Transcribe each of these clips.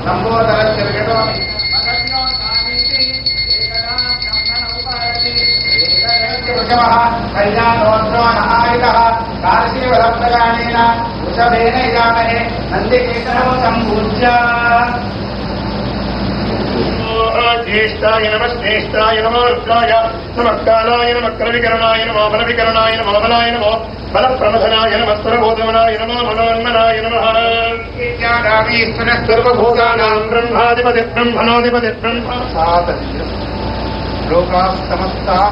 संबोधनस्य विकटोमि कल्याणोत्सवनहारितः कालशीवरप्तगानेन वृषभेन इदामहे नन्दिकेतनौ सम्पूज्य ज्येष्ठाय नमः श्रेष्ठाय नमो रुद्राय नमः कालाय नमः क्रविकरणाय नमो बलविकरणाय नमो बलाय नमो बलप्रमथनाय नमः स्वरभूतमनाय नमो मनोन्मनाय नमः सर्वभूतानां ब्रह्माधिपति ब्रह्मणोऽधिपति ब्रह्म लोकाः समस्ताः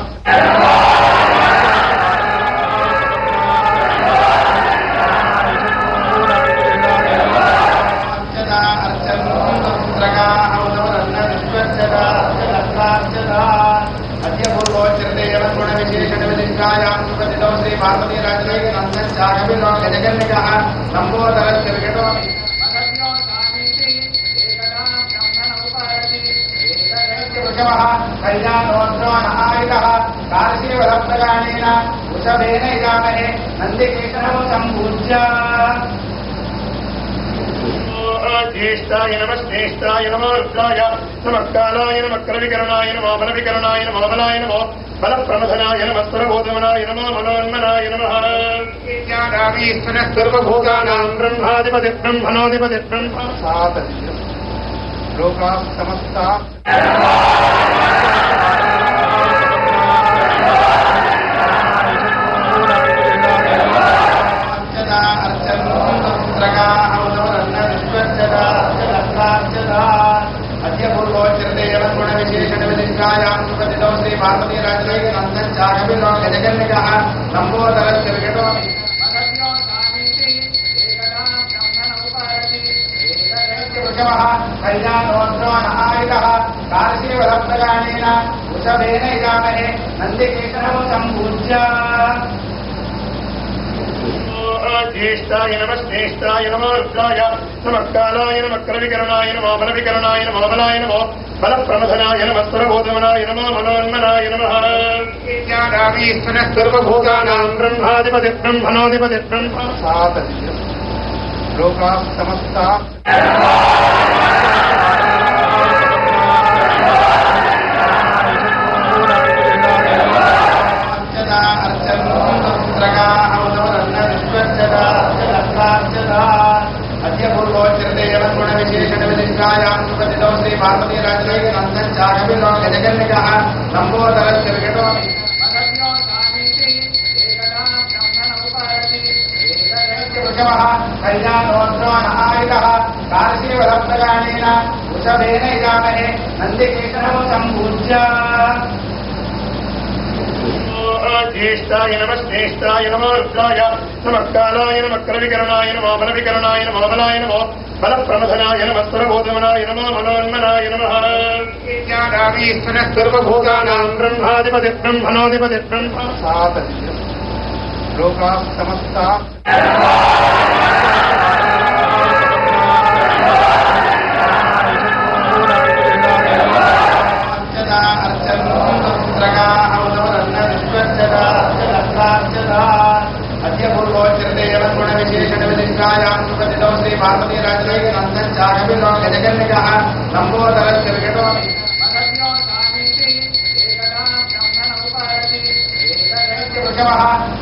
श्री पार्वती राज्य संबोधनस्य विकटोमि कल्याणोत्सवनहारितः कालशीवरप्तगानेन वृषभेन इदामहे नन्दिकेतनौ सम्पूज्य ज्येष्ठाय नमः श्रेष्ठाय नमो रुद्राय नमः कालाय नमः क्रविकरणाय नमो बलविकरणाय नमो बलाय नमो बलप्रमथनाय नमः स्वरभूतमनाय नमो मनोन्मनाय नमः सर्वभूतानां ब्रह्माधिपति ब्रह्मणोऽधिपति ब्रह्म लोकाः समस्ताः श्री पार्वती राज्य संबोधनस्य विकटोमि कल्याणोत्सवनहारितः कालशीवरप्तगानेन वृषभेन इदामहे नन्दिकेतनौ सम्पूज्य ज्येष्ठाय नमः श्रेष्ठाय नमो रुद्राय नमः कालाय नमः क्रविकरणाय नमो बलविकरणाय नमो बलाय नमो बलप्रमथनाय नमः स्वरभूतमनाय नमो मनोन्मनाय नमः सर्वभूतानां ब्रह्माधिपति ब्रह्मणोऽधिपति ब्रह्म लोकाः समस्ताः श्री पार्वती राज्य संबोधनस्य विकटोमि कल्याणोत्सवनहारितः कालशीवरप्तगानेन वृषभेन इदामहे नन्दिकेतनौ सम्पूज्य ज्येष्ठाय नमः श्रेष्ठाय नमो रुद्राय नमः कालाय नमः क्रविकरणाय नमो बलविकरणाय नमो बलाय नमो बलप्रमथनाय नमः स्वरभूतमनाय नमो मनोन्मनाय नमः सर्वभूतानां ब्रह्माधिपति ब्रह्मणोऽधिपति ब्रह्म लोकाः समस्ताः श्री पार्वती राज्य संबोधनस्य विकटोमि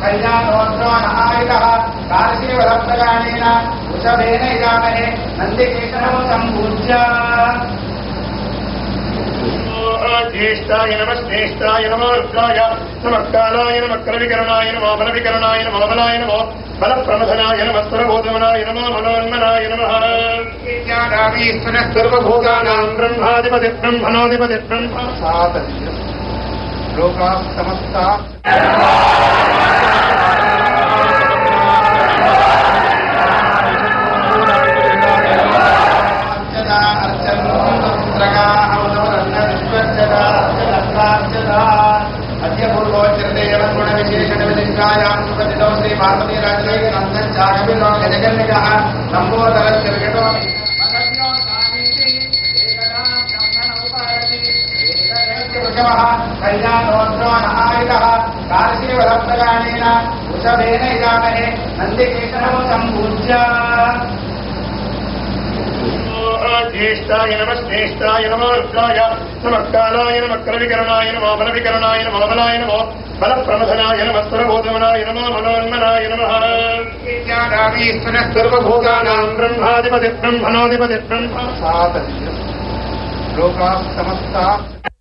कल्याणोत्सवनहारितः कालशीवरप्तगानेन वृषभेन इदामहे नन्दिकेतनौ सम्पूज्य ज्येष्ठाय नमः श्रेष्ठाय नमो रुद्राय नमः कालाय नमः क्रविकरणाय नमो बलविकरणाय नमो बलाय नमो बलप्रमथनाय नमः स्वरभूतमनाय नमो मनोन्मनाय नमः सर्वभूतानां ब्रह्माधिपति ब्रह्मणोऽधिपति ब्रह्म लोकाः समस्ताः श्री पार्वती राज्य संबोधनस्य विकटोमि कल्याणोत्सवनहारितः कालशीवरप्तगानेन वृषभेन इदामहे नन्दिकेतनौ सम्पूज्य ज्येष्ठाय नमः श्रेष्ठाय नमो रुद्राय नमः कालाय नमः करविकरणाय नमो बलविकरणाय नमो बलाय नमो बलप्रमथनाय नमः सुरभूतमनाय नमो मनोन्मनाय नमः सर्वभूतानां ब्रह्माधिपति ब्रह्मणोऽधिपति ब्रह्म लोकाः समस्ताः